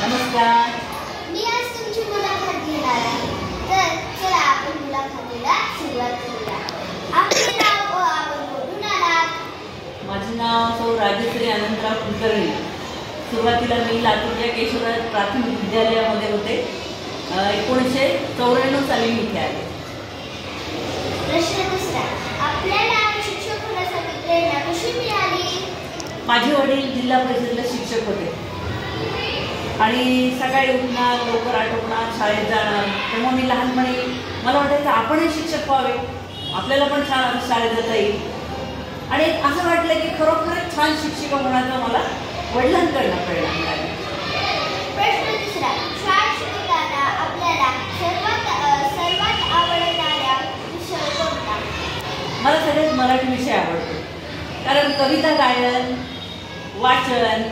नमस्कार. मी आज तुमची मुलाखत घेणार आहे. तर चला आपण मुलाखतीला सुरुवात करूया. आपले नाव व आपण कुठून आलात? माझे नाव सौ राजश्री अनंतराव कुलकर्णी. सुरुवातीला मी लातूरच्या केशवराज प्राथमिक विद्यालयामध्ये होते. 1994 साली मी इथे आले. प्रश्न दुसरा, आपल्याला शिक्षक होण्यासाठी प्रेरणा कशी मिळाली? माझे वडील जिल्हा परिषदेला शिक्षक होते आणि सकाळी उठणार, लवकर आटोपणार, शाळेत जाणार. तेव्हा मी लहानपणी मला वाटायचं आपणही शिक्षक व्हावे, आपल्याला पण छान आता शाळेत जाता येईल. आणि असं वाटलं की खरोखरच छान शिक्षिका होण्याचा मला वडिलांकडनं प्रेरणा मिळाली. प्रश्न तिसरा, शाळेत शिकताना आपल्याला सर्वात आवडणारा विषय कोणता? मला सगळ्यात मराठी विषय आवडतो, कारण कविता गायन, वाचन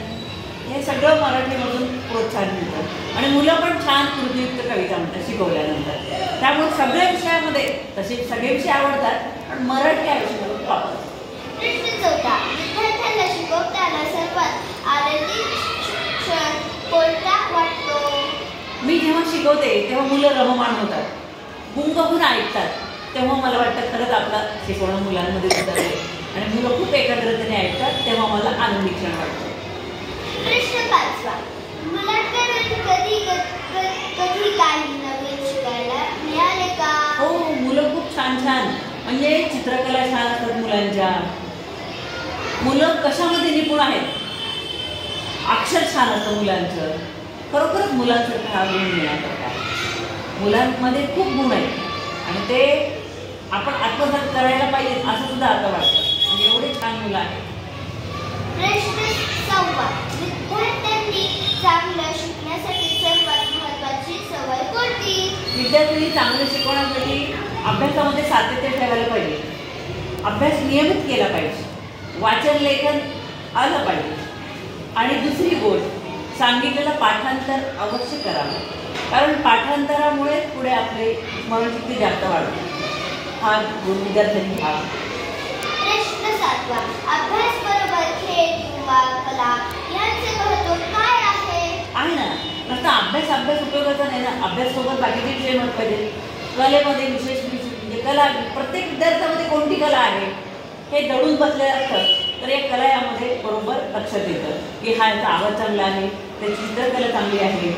हे सगळं मराठीमधून प्रोत्साहन मिळतं आणि मुलं पण छान कृतीयुक्त कविता म्हणतात शिकवल्यानंतर. त्यामुळे सगळ्या विषयामध्ये तसे सगळे विषय आवडतात, पण मराठी हा विषय मला आवडतो. प्रश्न चौथा, विद्यार्थ्यांना शिकवताना सर्वात आनंदी क्षण कोणता वाटतो? मी जेव्हा शिकवते तेव्हा मुलं रममाण होतात, गुंग होऊन ऐकतात. तेव्हा मला वाटतं खरंच आपला शिकवणं मुलांमध्ये सुधारले आणि मुलं खूप एकाग्रतेने ऐकतात. तेव्हा मला आनंदी क्षण वाटतो. प्रश्न पाचवा, मुलांकडून कधी काही नवीन शिकायला मिळाले का? हो, मुलं खूप छान छान, म्हणजे चित्रकला छान असतात मुलांच्या. मुलं कशामध्ये निपुण आहेत, अक्षर छान असतं मुलांचं. खरोखरच मुलांसारखं हा गुण मिळण्यासारखा आहे. मुलांमध्ये खूप गुण आहेत आणि ते आपण आत्मसात करायला पाहिजे असं सुद्धा आता वाटतं. म्हणजे एवढे छान मुलं आहेत. प्रश्न सहावा, विद्यार्थ्यांनी चांगलं शिकण्यासाठी सर्वात महत्त्वाची सवय कोणती? विद्यार्थ्यांनी चांगलं शिकवण्यासाठी अभ्यासामध्ये सातत्य ठेवायला पाहिजे, अभ्यास नियमित केला पाहिजे, वाचन लेखन आलं पाहिजे आणि दुसरी गोष्ट सांगितलेलं पाठांतर अवश्य करावं, कारण पाठांतरामुळे पुढे आपले स्मरणशक्ती जास्त वाढते. हा गुण विद्यार्थ्यांनी घ्यावा. प्रश्न सातवा, अभ्यास बरोबर खेळ किंवा कला यांचे महत्त्व काय आहे? आहे ना, नुसता अभ्यास उपयोगाचा नाही ना. अभ्याससोबत बाकीचे विषय मत पाहिजे. कलेमध्ये विशेष म्हणजे कला, प्रत्येक विद्यार्थ्यामध्ये कोणती कला आहे हे दडून बसलेलं असतं, तर एक कला यामध्ये बरोबर लक्षात येतं की हा याचा आवाज चांगला आहे, त्याची चित्रकला चांगली आहे,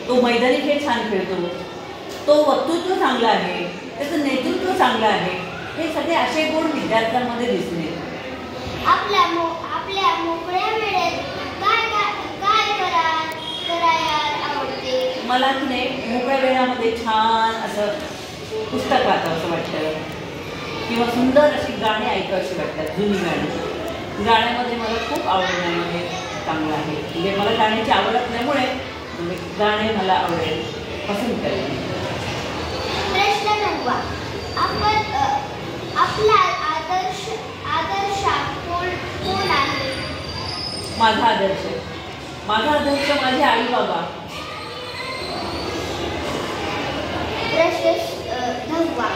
तो मैदानी खेळ छान खेळतो, तो वक्तृत्व चांगलं आहे, त्याचं नेतृत्व चांगलं आहे. हे सगळे असे गुण विद्यार्थ्यांमध्ये दिसून येतात. आपल्या मोकळ्या वेळेत काय करायला आवडते? मला की नाही मोकळ्या वेळामध्ये छान असं पुस्तक वाचावं असं वाटतं किंवा सुंदर अशी गाणी ऐकावीशी वाटतात, जुनी गाणी. गाण्यामध्ये मला खूप आवडण्यामध्ये चांगलं आहे. म्हणजे मला गाण्याची आवड असल्यामुळे गाणे मला आवडेल, पसंत करेल. प्रश्न नववा, आपला आदर्श कोण आहे? माझा आदर्श माझे आई बाबा. प्रश्न 9वा,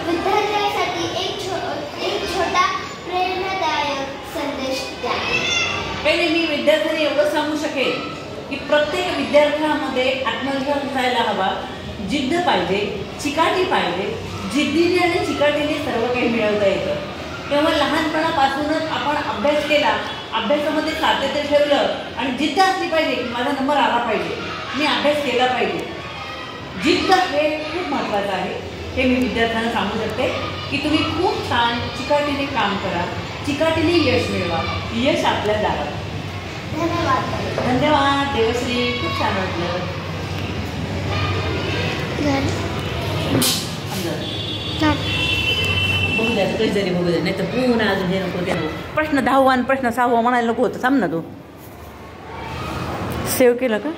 विद्यार्थ्यांसाठी एक छोटा प्रेरणादायक संदेश द्या. पहिले मी विद्यार्थ्यांनी एवढं सांगू शकेल की प्रत्येक विद्यार्थ्यामध्ये आत्मविश्वास असायला हवा, जिद्द पाहिजे, चिकाटी पाहिजे. जिद्दीने आणि चिकाटीने सर्व काही मिळवता येतं. तेव्हा लहानपणापासूनच आपण अभ्यास केला, अभ्यासामध्ये सातत्य ठेवलं आणि जिद्द असली पाहिजे की माझा नंबर आला पाहिजे, मी अभ्यास केला पाहिजे. जिद्द हे खूप महत्त्वाचं आहे. हे मी विद्यार्थ्यांना सांगू शकते की तुम्ही खूप छान चिकाटीने काम करा, चिकाटीने यश मिळवा, यश आपल्या दारात. धन्यवाद. धन्यवाद देवश्री, खूप छान वाटलं. बघू द्या कधी जरी बघू द्या, नाही तर पुन्हा अजून हे नको ते नको. प्रश्न 10वा आणि प्रश्न 6वा म्हणायला नको होतं. थांब ना, तू सेव्ह केलं का?